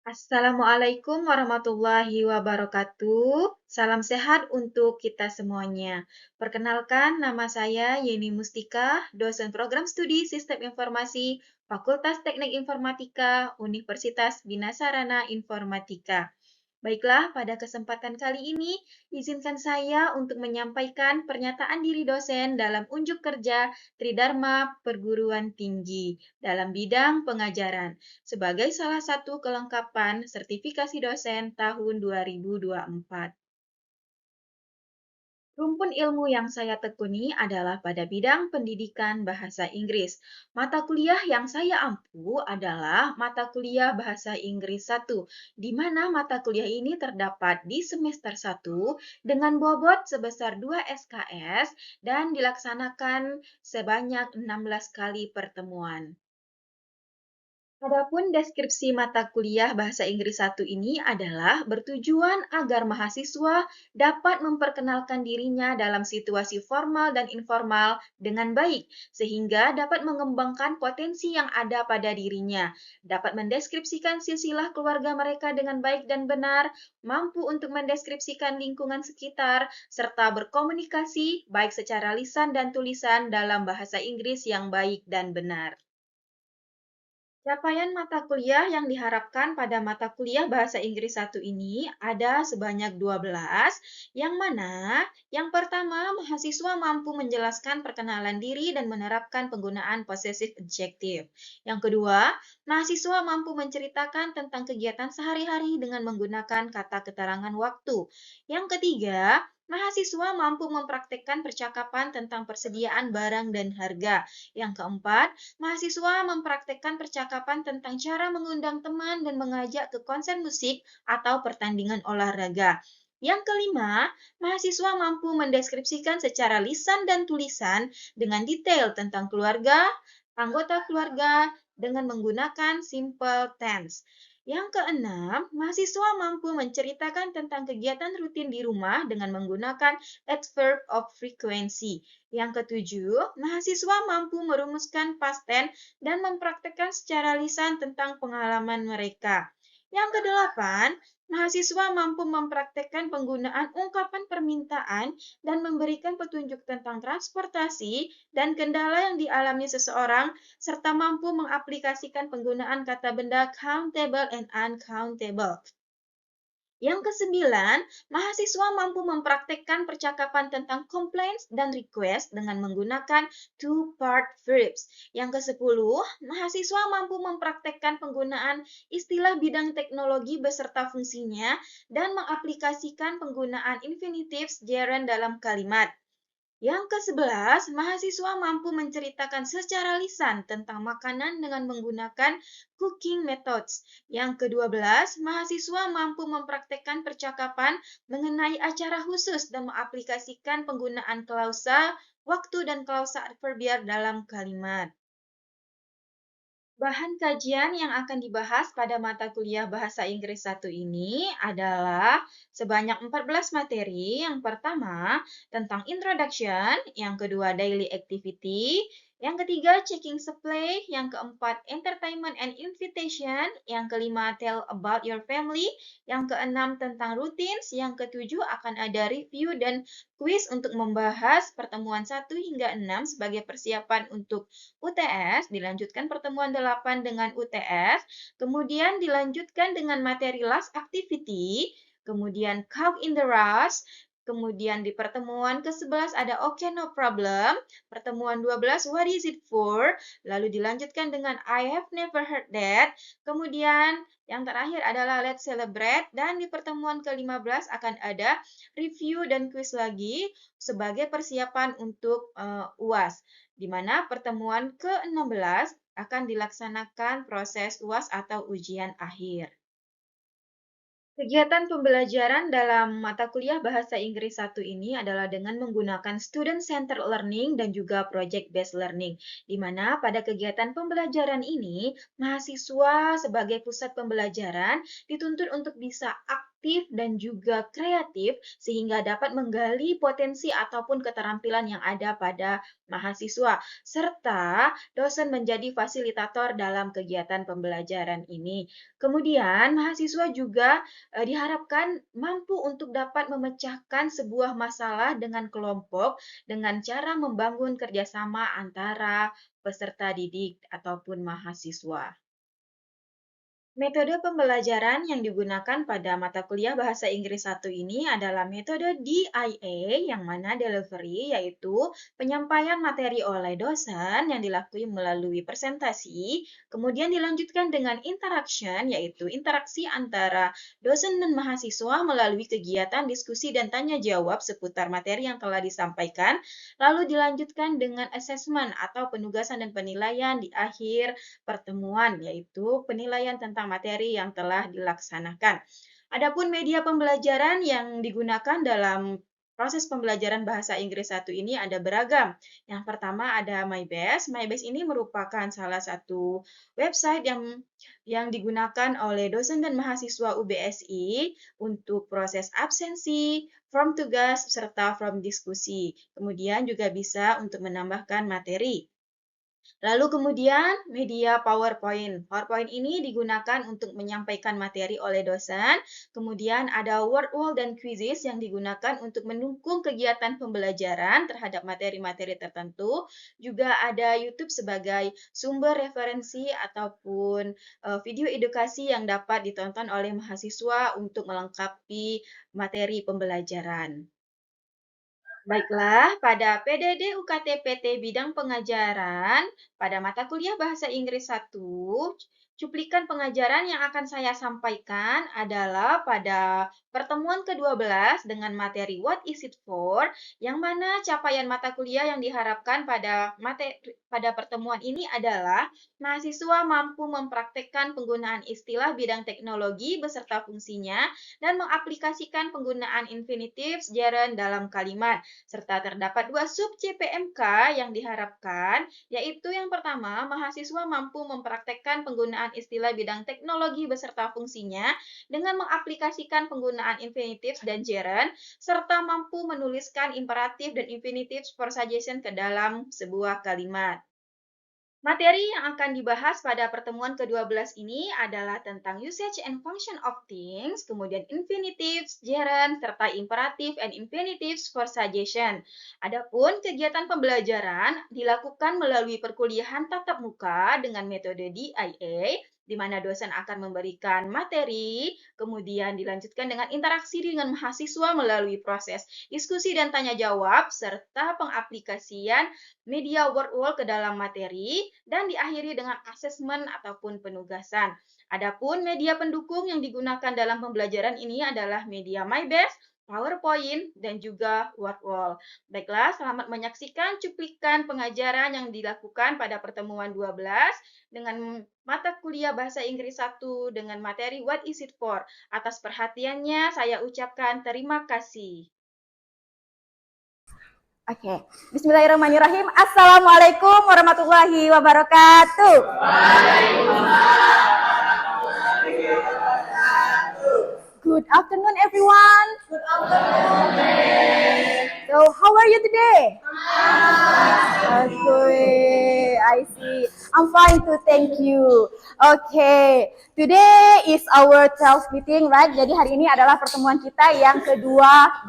Assalamualaikum warahmatullahi wabarakatuh. Salam sehat untuk kita semuanya. Perkenalkan, nama saya Yeni Mustika, dosen program studi Sistem Informasi, Fakultas Teknik Informatika, Universitas Bina Sarana Informatika. Baiklah, pada kesempatan kali ini, izinkan saya untuk menyampaikan pernyataan diri dosen dalam unjuk kerja Tridharma Perguruan Tinggi dalam bidang pengajaran sebagai salah satu kelengkapan sertifikasi dosen tahun 2024. Rumpun ilmu yang saya tekuni adalah pada bidang pendidikan bahasa Inggris. Mata kuliah yang saya ampu adalah mata kuliah bahasa Inggris 1, di mana mata kuliah ini terdapat di semester 1 dengan bobot sebesar 2 SKS dan dilaksanakan sebanyak 16 kali pertemuan. Adapun deskripsi mata kuliah Bahasa Inggris 1 ini adalah bertujuan agar mahasiswa dapat memperkenalkan dirinya dalam situasi formal dan informal dengan baik, sehingga dapat mengembangkan potensi yang ada pada dirinya, dapat mendeskripsikan silsilah keluarga mereka dengan baik dan benar, mampu untuk mendeskripsikan lingkungan sekitar, serta berkomunikasi baik secara lisan dan tulisan dalam bahasa Inggris yang baik dan benar. Capaian mata kuliah yang diharapkan pada mata kuliah Bahasa Inggris 1 ini ada sebanyak 12, yang mana yang pertama, mahasiswa mampu menjelaskan perkenalan diri dan menerapkan penggunaan possessive adjective. Yang kedua, mahasiswa mampu menceritakan tentang kegiatan sehari-hari dengan menggunakan kata keterangan waktu. Yang ketiga, mahasiswa mampu mempraktekkan percakapan tentang persediaan barang dan harga. Yang keempat, mahasiswa mempraktekkan percakapan tentang cara mengundang teman dan mengajak ke konser musik atau pertandingan olahraga. Yang kelima, mahasiswa mampu mendeskripsikan secara lisan dan tulisan dengan detail tentang keluarga, anggota keluarga, dengan menggunakan simple tense. Yang keenam, mahasiswa mampu menceritakan tentang kegiatan rutin di rumah dengan menggunakan adverb of frequency. Yang ketujuh, mahasiswa mampu merumuskan past tense dan mempraktekkan secara lisan tentang pengalaman mereka. Yang kedelapan, mahasiswa mampu mempraktekkan penggunaan ungkapan permintaan dan memberikan petunjuk tentang transportasi dan kendala yang dialami seseorang, serta mampu mengaplikasikan penggunaan kata benda countable and uncountable. Yang kesembilan, mahasiswa mampu mempraktekkan percakapan tentang complaints dan request dengan menggunakan two-part verbs. Yang kesepuluh, mahasiswa mampu mempraktekkan penggunaan istilah bidang teknologi beserta fungsinya dan mengaplikasikan penggunaan infinitives gerund dalam kalimat. Yang ke-11, mahasiswa mampu menceritakan secara lisan tentang makanan dengan menggunakan cooking methods. Yang ke-12, mahasiswa mampu mempraktekkan percakapan mengenai acara khusus dan mengaplikasikan penggunaan klausa, waktu, dan klausa adverbial dalam kalimat. Bahan kajian yang akan dibahas pada mata kuliah Bahasa Inggris 1 ini adalah sebanyak 14 materi. Yang pertama, tentang introduction, yang kedua, daily activity, yang ketiga, checking supply, yang keempat, entertainment and invitation, yang kelima, tell about your family, yang keenam, tentang routines, yang ketujuh, akan ada review dan quiz untuk membahas pertemuan 1 hingga 6 sebagai persiapan untuk UTS, dilanjutkan pertemuan 8 dengan UTS, kemudian dilanjutkan dengan materi last activity, kemudian count in the rush, kemudian di pertemuan ke-11 ada okay no problem, pertemuan 12 what is it for, lalu dilanjutkan dengan I have never heard that, kemudian yang terakhir adalah let's celebrate, dan di pertemuan ke-15 akan ada review dan quiz lagi sebagai persiapan untuk UAS, di mana pertemuan ke-16 akan dilaksanakan proses UAS atau ujian akhir. Kegiatan pembelajaran dalam mata kuliah Bahasa Inggris 1 ini adalah dengan menggunakan student-centered learning dan juga project-based learning, di mana pada kegiatan pembelajaran ini, mahasiswa sebagai pusat pembelajaran dituntut untuk bisa aktif dan juga kreatif sehingga dapat menggali potensi ataupun keterampilan yang ada pada mahasiswa, serta dosen menjadi fasilitator dalam kegiatan pembelajaran ini. Kemudian, mahasiswa juga diharapkan mampu untuk dapat memecahkan sebuah masalah dengan kelompok dengan cara membangun kerjasama antara peserta didik ataupun mahasiswa. Metode pembelajaran yang digunakan pada mata kuliah Bahasa Inggris 1 ini adalah metode DIA, yang mana delivery yaitu penyampaian materi oleh dosen yang dilakukan melalui presentasi, kemudian dilanjutkan dengan interaction yaitu interaksi antara dosen dan mahasiswa melalui kegiatan diskusi dan tanya jawab seputar materi yang telah disampaikan, lalu dilanjutkan dengan assessment atau penugasan dan penilaian di akhir pertemuan, yaitu penilaian tentang materi yang telah dilaksanakan. Adapun media pembelajaran yang digunakan dalam proses pembelajaran Bahasa Inggris 1 ini ada beragam. Yang pertama ada MyBest. MyBest ini merupakan salah satu website yang digunakan oleh dosen dan mahasiswa UBSI untuk proses absensi, form tugas, serta form diskusi. Kemudian juga bisa untuk menambahkan materi. Lalu kemudian media PowerPoint. PowerPoint ini digunakan untuk menyampaikan materi oleh dosen. Kemudian ada word wall dan quizzes yang digunakan untuk mendukung kegiatan pembelajaran terhadap materi-materi tertentu. Juga ada YouTube sebagai sumber referensi ataupun video edukasi yang dapat ditonton oleh mahasiswa untuk melengkapi materi pembelajaran. Baiklah, pada PDD UKT-PT bidang pengajaran, pada mata kuliah Bahasa Inggris 1, cuplikan pengajaran yang akan saya sampaikan adalah pada pertemuan ke-12 dengan materi What is it for, yang mana capaian mata kuliah yang diharapkan pada pertemuan ini adalah mahasiswa mampu mempraktekkan penggunaan istilah bidang teknologi beserta fungsinya dan mengaplikasikan penggunaan infinitive gerund dalam kalimat, serta terdapat dua sub CPMK yang diharapkan, yaitu yang pertama, mahasiswa mampu mempraktekkan penggunaan istilah bidang teknologi beserta fungsinya dengan mengaplikasikan penggunaan infinitive dan gerund, serta mampu menuliskan imperatif dan infinitive for suggestion ke dalam sebuah kalimat. Materi yang akan dibahas pada pertemuan ke-12 ini adalah tentang usage and function of things, kemudian infinitives, gerund, serta imperative and infinitives for suggestion. Adapun kegiatan pembelajaran dilakukan melalui perkuliahan tatap muka dengan metode DIA, di mana dosen akan memberikan materi, kemudian dilanjutkan dengan interaksi dengan mahasiswa melalui proses diskusi dan tanya jawab, serta pengaplikasian media word wall ke dalam materi, dan diakhiri dengan asesmen ataupun penugasan. Adapun media pendukung yang digunakan dalam pembelajaran ini adalah media MyBest, PowerPoint, dan juga word wall. Baiklah, selamat menyaksikan cuplikan pengajaran yang dilakukan pada pertemuan 12 dengan mata kuliah Bahasa Inggris 1 dengan materi What is it for? Atas perhatiannya, saya ucapkan terima kasih. Oke, Bismillahirrahmanirrahim. Assalamualaikum warahmatullahi wabarakatuh. Good afternoon, everyone. Good afternoon. So, how are you today? Okay, I see. I'm fine too, thank you. Okay, today is our 12th meeting, right? Jadi hari ini adalah pertemuan kita yang ke-12.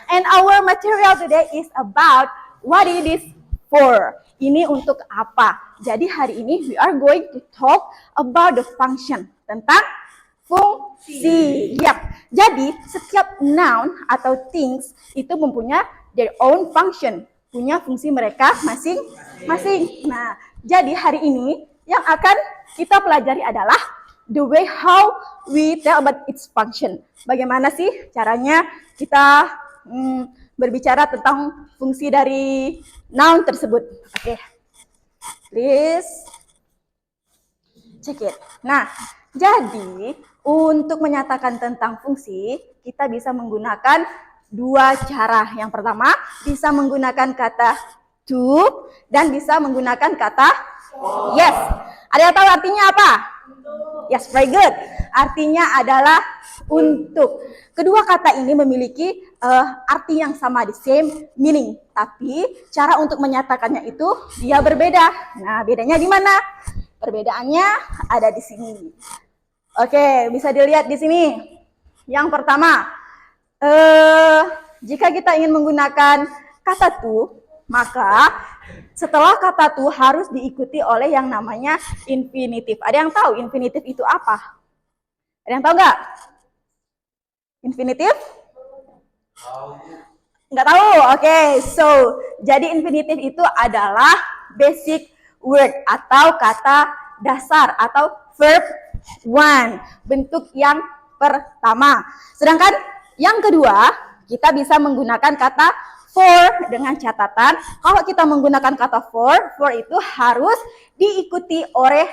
And our material today is about what it is for. Ini untuk apa? Jadi hari ini we are going to talk about the function, tentang fungsi. Yap. Jadi setiap noun atau things itu mempunyai their own function, punya fungsi mereka masing-masing. Nah, jadi hari ini yang akan kita pelajari adalah the way how we tell about its function. Bagaimana sih caranya kita berbicara tentang fungsi dari noun tersebut. Oke. Please check it. Nah, jadi untuk menyatakan tentang fungsi, kita bisa menggunakan dua cara. Yang pertama, bisa menggunakan kata to dan bisa menggunakan kata yes. Ada yang tahu artinya apa? Yes, very good. Artinya adalah untuk. Kedua kata ini memiliki arti yang sama, the same meaning. Tapi cara untuk menyatakannya itu dia berbeda. Nah, bedanya di mana? Perbedaannya ada di sini. Oke, bisa dilihat di sini. Yang pertama, jika kita ingin menggunakan kata to, maka setelah kata to harus diikuti oleh yang namanya infinitif. Ada yang tahu infinitif itu apa? Ada yang tahu nggak? Infinitif? Nggak tahu? Oke, so jadi infinitif itu adalah basic word atau kata dasar atau verb one, bentuk yang pertama. Sedangkan yang kedua, kita bisa menggunakan kata for dengan catatan. Kalau kita menggunakan kata for itu harus diikuti oleh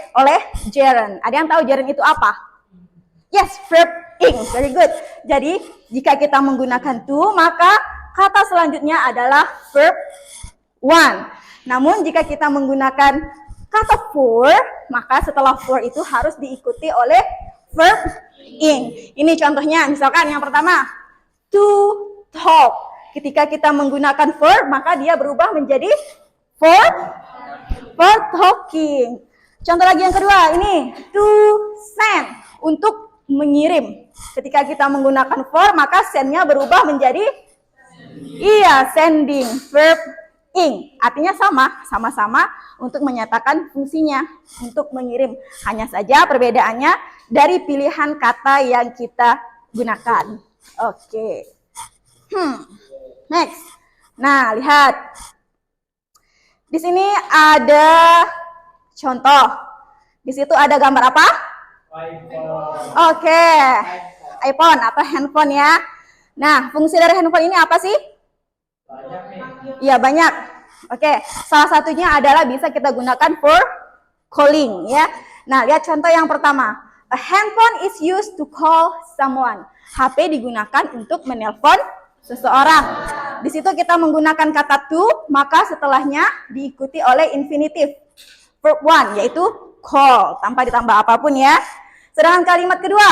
gerund. Ada yang tahu gerund itu apa? Yes, verb ing. Very good. Jadi, jika kita menggunakan to, maka kata selanjutnya adalah verb one. Namun, jika kita menggunakan kata for, maka setelah for itu harus diikuti oleh verb ing. Ini contohnya, misalkan yang pertama, to talk. Ketika kita menggunakan for, maka dia berubah menjadi for talking. Contoh lagi yang kedua, ini to send, untuk mengirim. Ketika kita menggunakan for, maka send-nya berubah menjadi sending, verb ing. Artinya sama-sama untuk menyatakan fungsinya untuk mengirim. Hanya saja perbedaannya dari pilihan kata yang kita gunakan. Oke. Next. Nah, lihat. Di sini ada contoh. Di situ ada gambar apa? Oke. iPhone atau handphone ya. Nah, fungsi dari handphone ini apa sih? Banyak nih. Iya, banyak. Oke, salah satunya adalah bisa kita gunakan for calling ya. Nah, lihat contoh yang pertama. A handphone is used to call someone. HP digunakan untuk menelpon seseorang. Di situ kita menggunakan kata to, maka setelahnya diikuti oleh infinitif verb one, yaitu call, tanpa ditambah apapun ya. Sedangkan kalimat kedua,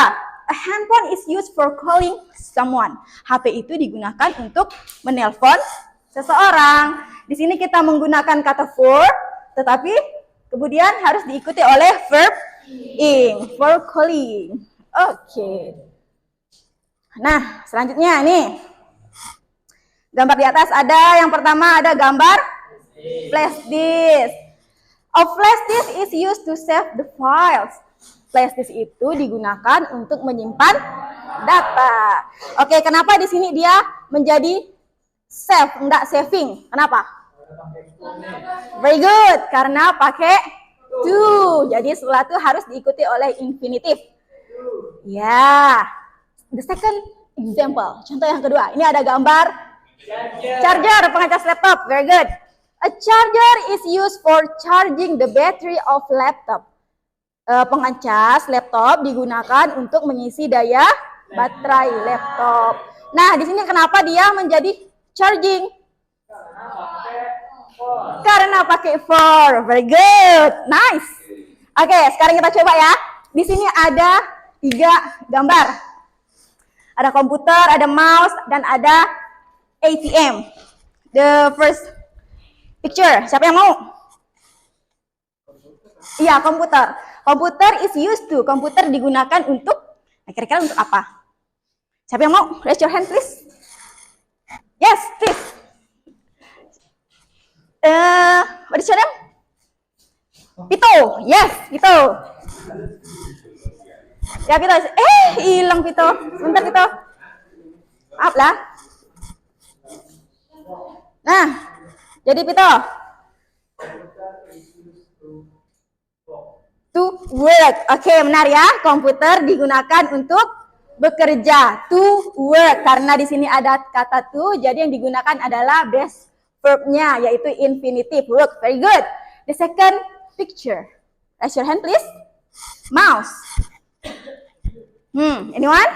a handphone is used for calling someone. HP itu digunakan untuk menelpon seseorang. Di sini kita menggunakan kata for, tetapi kemudian harus diikuti oleh verb ing, for calling. Oke. Nah, selanjutnya nih. Gambar di atas ada, yang pertama ada gambar flash disk. A flash disk is used to save the files. Flash disk itu digunakan untuk menyimpan data. Oke, kenapa di sini dia menjadi save, enggak saving? Kenapa? Very good, karena pakai to. Jadi setelah itu harus diikuti oleh infinitif. Ya. The second example, contoh yang kedua. Ini ada gambar charger, pengecas laptop. Very good. A charger is used for charging the battery of laptop. Pengecas laptop digunakan untuk mengisi daya baterai laptop. Nah, di sini kenapa dia menjadi charging? Karena pakai for. Very good. Nice. Oke, sekarang kita coba ya. Di sini ada 3 gambar. Ada komputer, ada mouse, dan ada ATM. The first picture. Siapa yang mau? Iya, komputer. Komputer is used to. Komputer digunakan untuk, kira-kira untuk apa? Siapa yang mau? Raise your hand, please. Yes, please. What is your name? Pito. Yes, Pito. Ya, Pito. Hilang Pito. Sebentar, Pito. Maaf lah. Nah, jadi Pito. To work. Oke, benar ya. Komputer digunakan untuk bekerja. To work. Karena di sini ada kata to, jadi yang digunakan adalah base verb-nya, yaitu infinitive work. Very good. The second picture. Raise your hand, please. Mouse. Anyone?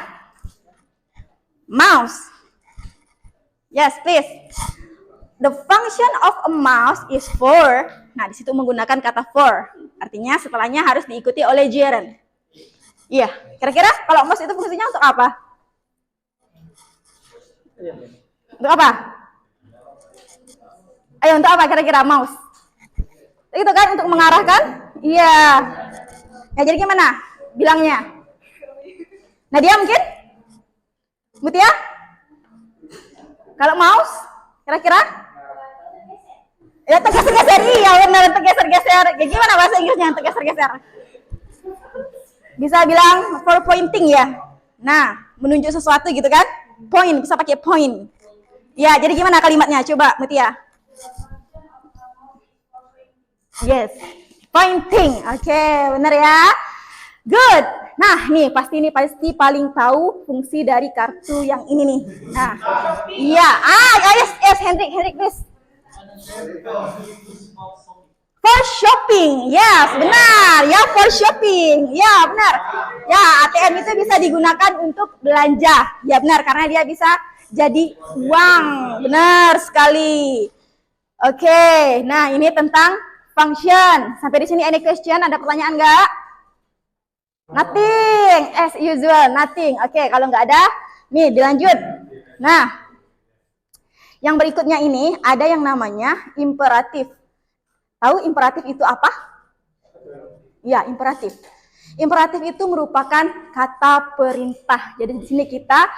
Mouse. Yes, please. The function of a mouse is for. Nah, di situ menggunakan kata for. Artinya setelahnya harus diikuti oleh gerund. Iya, kira-kira kalau mouse itu fungsinya untuk apa? Untuk apa? Ayo, untuk apa kira-kira mouse? Itu kan untuk mengarahkan? Iya. Ya, jadi gimana bilangnya? Nadia mungkin? Mutia? Kalau mouse, kira-kira? Ya, tergeser-geser. Iya, benar, tergeser-geser. Ya, gimana bahasa Inggrisnya tergeser-geser? Bisa bilang for pointing ya. Nah, menunjuk sesuatu gitu kan? Point, bisa pakai point. Ya, jadi gimana kalimatnya? Coba, Mutia. Yes, pointing. Oke, benar ya. Good. Nah, nih pasti paling tahu fungsi dari kartu yang ini nih. Nah, iya. Yes, Hendrik, please. For shopping, yes, benar. Ya, for shopping. Ya, benar. Ya, ATM itu bisa digunakan untuk belanja. Ya, benar, karena dia bisa jadi uang. Benar sekali. Oke, nah ini tentang function. Sampai di sini any question? Ada pertanyaan nggak? Nothing, as usual, nothing. Oke, kalau nggak ada, nih dilanjut. Nah, yang berikutnya ini ada yang namanya imperatif. Tahu imperatif itu apa? Ya, imperatif. Imperatif itu merupakan kata perintah. Jadi di sini kita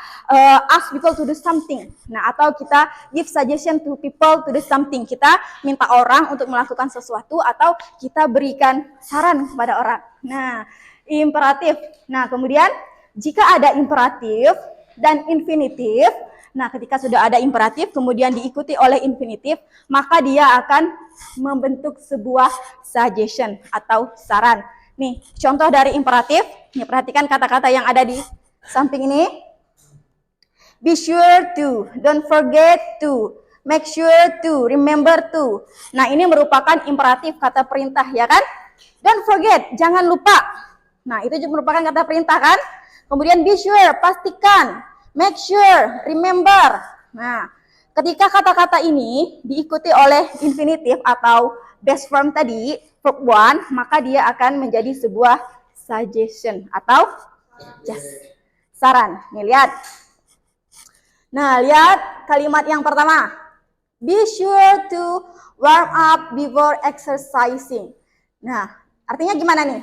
ask people to do something. Nah, atau kita give suggestion to people to do something. Kita minta orang untuk melakukan sesuatu atau kita berikan saran kepada orang. Nah, imperatif. Nah, kemudian jika ada imperatif dan infinitif, nah ketika sudah ada imperatif kemudian diikuti oleh infinitif, maka dia akan membentuk sebuah suggestion atau saran. Nih, contoh dari imperatif. Nih, perhatikan kata-kata yang ada di samping ini. Be sure to, don't forget to, make sure to, remember to. Nah, ini merupakan imperatif, kata perintah, ya kan? Don't forget, jangan lupa. Nah, itu juga merupakan kata perintah kan? Kemudian be sure, pastikan. Make sure, remember. Nah, ketika kata-kata ini diikuti oleh infinitif atau base form tadi, verb one, maka dia akan menjadi sebuah suggestion atau just saran. Nih, lihat. Nah, lihat kalimat yang pertama. Be sure to warm up before exercising. Nah, artinya gimana nih?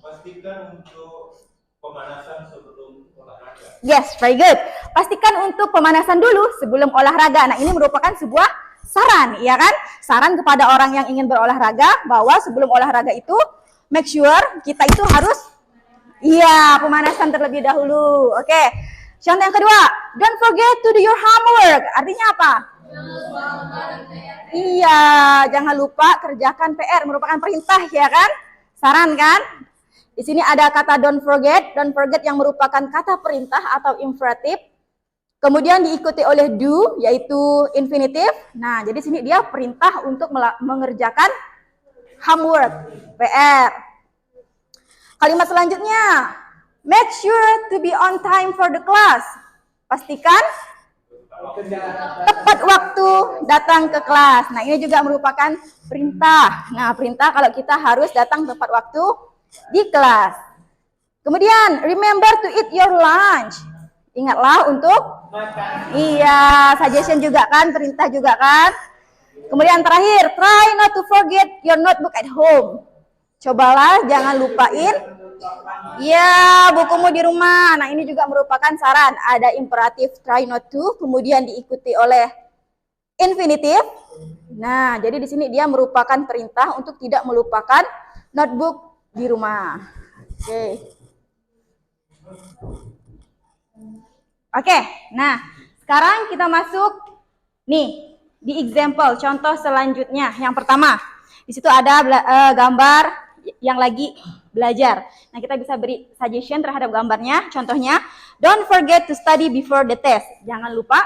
Pastikan untuk pemanasan sebelum olahraga. Yes, very good. Pastikan untuk pemanasan dulu sebelum olahraga. Nah, ini merupakan sebuah saran, ya kan? Saran kepada orang yang ingin berolahraga bahwa sebelum olahraga itu make sure kita itu harus pemanasan terlebih dahulu. Oke. Contoh yang kedua, don't forget to do your homework. Artinya apa? Iya, jangan lupa kerjakan PR, merupakan perintah, ya kan? Saran kan? Di sini ada kata don't forget yang merupakan kata perintah atau imperatif. Kemudian diikuti oleh do, yaitu infinitif. Nah, jadi sini dia perintah untuk mengerjakan homework, PR. Kalimat selanjutnya, make sure to be on time for the class. Pastikan tepat waktu datang ke kelas. Nah, ini juga merupakan perintah. Nah, perintah kalau kita harus datang tepat waktu di kelas. Kemudian, remember to eat your lunch. Ingatlah untuk suggestion juga kan, perintah juga kan. Kemudian terakhir, try not to forget your notebook at home. Cobalah jangan lupain bukumu di rumah. Nah, ini juga merupakan saran. Ada imperatif try not to, kemudian diikuti oleh infinitif. Nah, jadi di sini dia merupakan perintah untuk tidak melupakan notebook di rumah. Oke, nah sekarang kita masuk nih di example, contoh selanjutnya. Yang pertama, di situ ada gambar yang lagi belajar. Nah, kita bisa beri suggestion terhadap gambarnya. Contohnya, don't forget to study before the test. Jangan lupa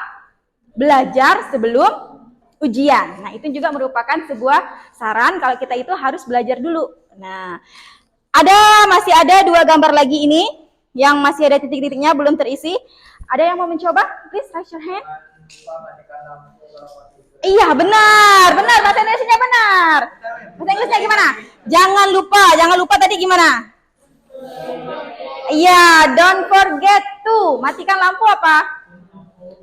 belajar sebelum ujian. Nah, itu juga merupakan sebuah saran kalau kita itu harus belajar dulu. Nah, masih ada 2 gambar lagi ini yang masih ada titik-titiknya belum terisi. Ada yang mau mencoba? Please raise your hand. Iya, benar. Benar, bahasa Indonesia benar. Bahasa Inggrisnya gimana? Jangan lupa tadi gimana? Iya, don't forget to. Matikan lampu apa?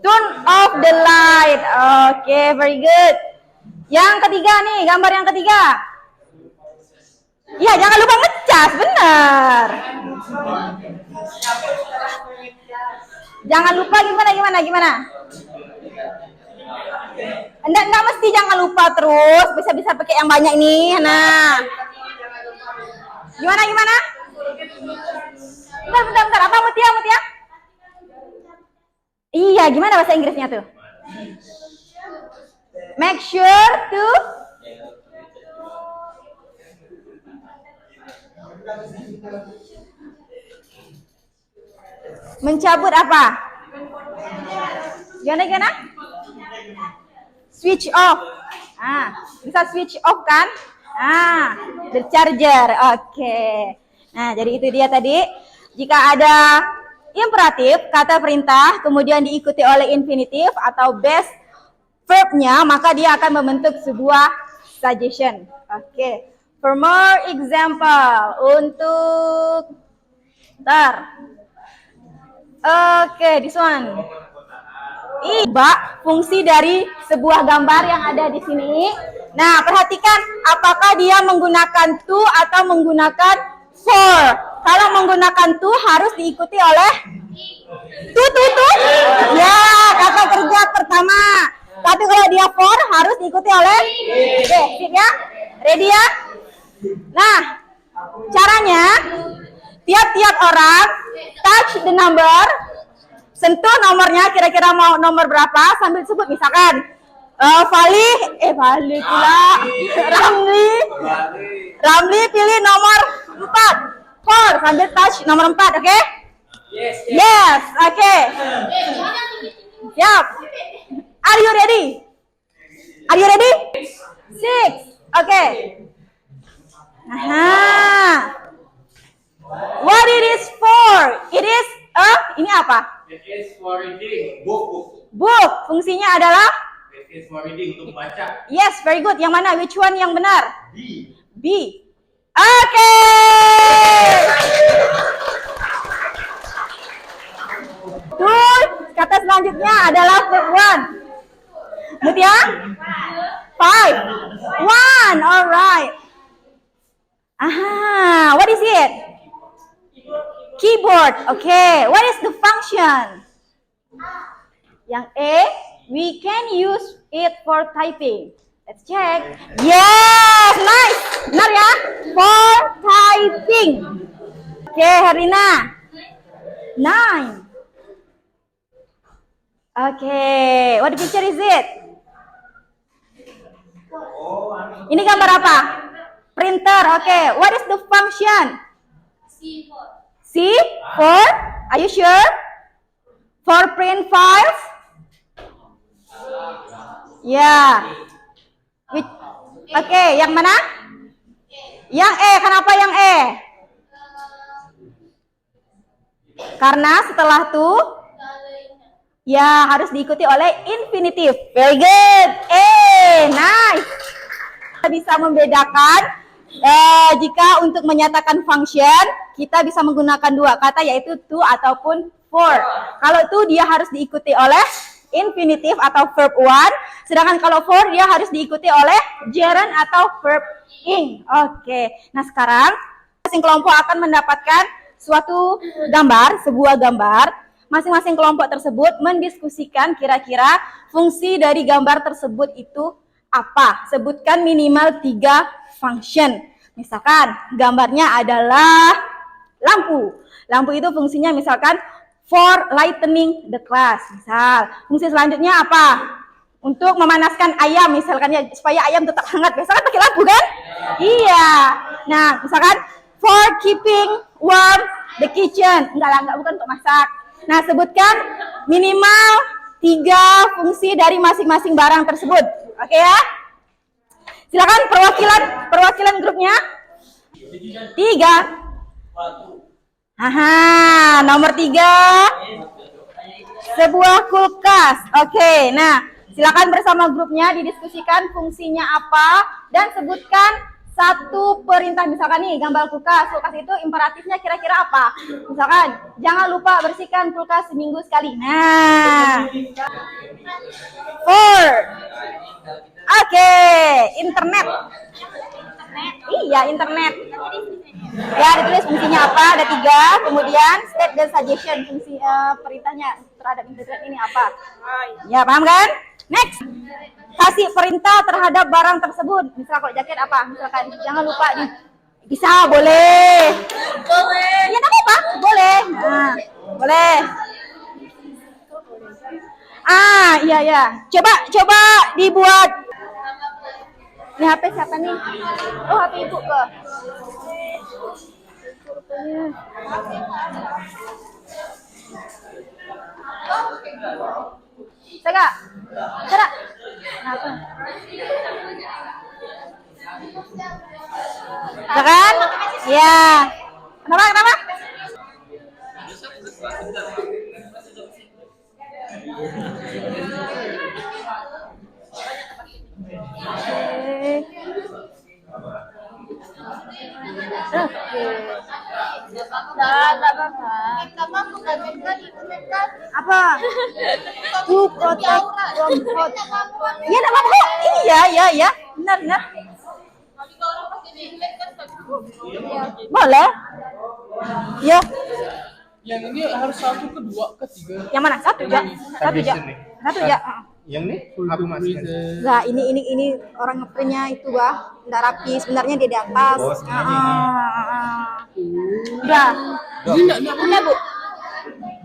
Turn off the light. Oke, very good. Yang ketiga nih, gambar yang ketiga. Iya, jangan lupa ngecas, benar. Jangan lupa gimana? Enggak mesti jangan lupa terus, bisa pakai yang banyak ini. Nah. Gimana? Bentar. Apa Mutia? Iya, gimana bahasa Inggrisnya tuh? Make sure to mencabut apa? Gimana? Switch off. Bisa switch off kan? The charger. Oke. Nah, jadi itu dia tadi. Jika ada imperatif, kata perintah, kemudian diikuti oleh infinitif atau base verb-nya, maka dia akan membentuk sebuah suggestion. Oke. For more example, untuk this one. Fungsi dari sebuah gambar yang ada di sini. Nah, perhatikan apakah dia menggunakan to atau menggunakan for. Kalau menggunakan to harus diikuti oleh to. Ya, kata kerja pertama. Tapi kalau dia for harus diikuti oleh sip ya. Ready ya? Nah, caranya tiap-tiap orang touch the number, sentuh nomornya, kira-kira mau nomor berapa sambil sebut, misalkan Ramli pilih nomor 4. 4 sambil touch nomor 4, oke? Yes, oke. Siap. Are you ready? 6. Oke. What it is for? It is ini apa? It is for reading. Book. Fungsinya adalah? It is for reading, untuk baca. Yes, very good. Yang mana? Which one yang benar? B. Oke. Good. Kata selanjutnya adalah verb 1. Mutia? 5. 1. Alright. What is it? Keyboard. Okay. What is the function? Yang A, we can use it for typing. Let's check. Yes, nice. Benar ya? For typing. Okay, Herina. 9. Okay, what picture is it? Ini gambar apa? Printer. Okay, what is the function? C for? Are you sure? For print files? Ya. Oke, yang mana? Yang E. Kenapa yang E? Karena setelah tuh ya harus diikuti oleh infinitif. Very good. Nice. Kita bisa membedakan jika untuk menyatakan function kita bisa menggunakan dua kata, yaitu to ataupun for. Kalau to dia harus diikuti oleh infinitif atau verb 1, sedangkan kalau for dia harus diikuti oleh gerund atau verb ing. Oke. Nah, sekarang masing kelompok akan mendapatkan suatu gambar, sebuah gambar. Masing-masing kelompok tersebut mendiskusikan kira-kira fungsi dari gambar tersebut itu apa. Sebutkan minimal 3 function. Misalkan gambarnya adalah lampu. Lampu itu fungsinya misalkan for lightening the class. Misal, fungsi selanjutnya apa? Untuk memanaskan ayam, misalkan ya, supaya ayam tetap hangat. Biasanya pakai lampu kan? Iya. Nah, misalkan for keeping warm the kitchen. Enggak, bukan untuk masak. Nah, sebutkan minimal 3 fungsi dari masing-masing barang tersebut. Oke ya? Silakan perwakilan grupnya. 3. Nomor 3. Sebuah kulkas. Oke, nah silakan bersama grupnya didiskusikan fungsinya apa dan sebutkan satu perintah. Misalkan nih gambar kulkas. Kulkas itu imperatifnya kira-kira apa? Misalkan jangan lupa bersihkan kulkas seminggu sekali. Nah, 4. Oke, internet. Iya, internet. Ya, ditulis fungsinya apa? Ada 3. Kemudian state dan suggestion, fungsi perintahnya terhadap internet ini apa? Ya, paham kan? Next. Kasih perintah terhadap barang tersebut. Misal kalau jaket apa? Misalkan jangan lupa bisa, boleh. Boleh. Ya, enggak apa-apa, boleh. Nah, boleh. Iya. Coba dibuat. Ini HP siapa nih? Oh, HP ibu ke. Saya Cara. Kenapa? Kan? Ya. Kenapa? Apa? To protect from hot. Ya, enggak apa-apa. Iya. Benar. Boleh. Ya. Yang ini harus 1, 2, 3. Yang mana? Satu ya. Yang ini aku masih. Nah, ini orang ngeprintnya itu nggak rapi. Sebenarnya dia di atas. Oh, Udah. Ini enggak Bu.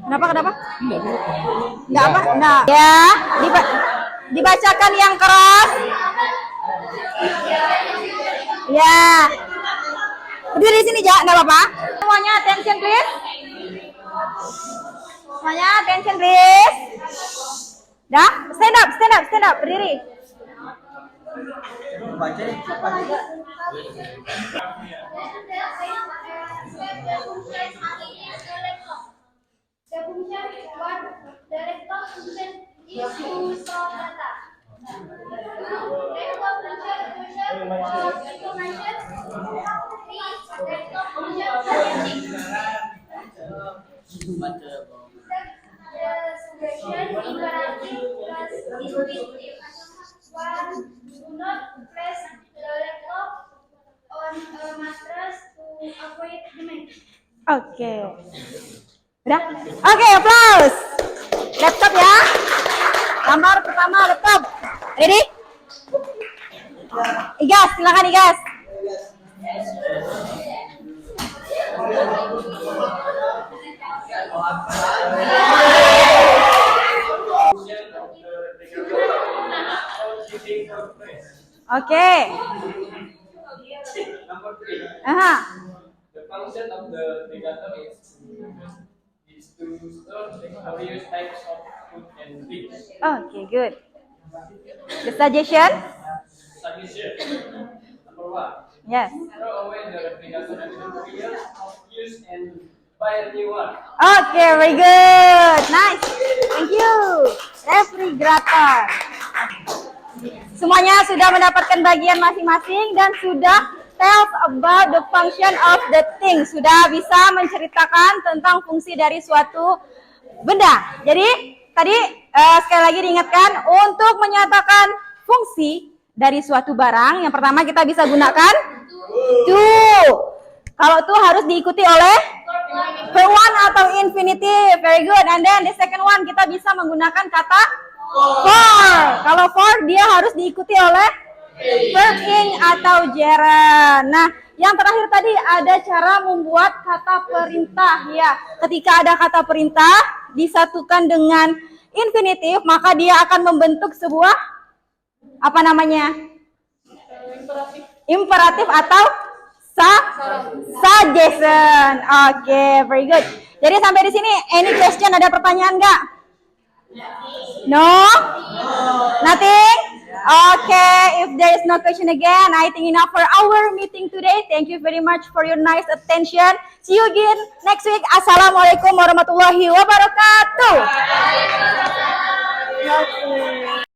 Kenapa? Enggak apa? Nah, ya, dibacakan yang keras. Ya. Berdiri sini, Ja, enggak apa-apa. Semuanya attention please. Dah, stand up, berdiri. Do not press the laptop on a mattress to avoid damage. Oke. Udah? Oke, applause. Laptop ya. Gambar pertama laptop. Ready? Igas, silakan Igas. Oke. Aha. The function of the regulator is to store the various types of food and drinks. Okay, good. The suggestion? Suggestion. Number 1. Yes. Throw away the refrigerator materials of use and buy a new one. Okay, very good. Nice. Thank you. Refrigerator. Semuanya sudah mendapatkan bagian masing-masing dan sudah tells about the function of the thing. Sudah bisa menceritakan tentang fungsi dari suatu benda. Jadi tadi sekali lagi diingatkan untuk menyatakan fungsi dari suatu barang. Yang pertama kita bisa gunakan to. Kalau to harus diikuti oleh verb one atau infinitive. Very good. And then the second one kita bisa menggunakan kata for. Kalau for dia harus diikuti oleh verb ing atau gerund. Nah, yang terakhir tadi ada cara membuat kata perintah ya. Ketika ada kata perintah disatukan dengan infinitif, maka dia akan membentuk sebuah apa namanya? Imperatif atau suggestion. Oke, very good. Jadi sampai di sini any question, ada pertanyaan nggak? No? Nothing? Okay, if there is no question again, I think enough for our meeting today. Thank you very much for your nice attention. See you again next week. Assalamualaikum warahmatullahi wabarakatuh. Okay.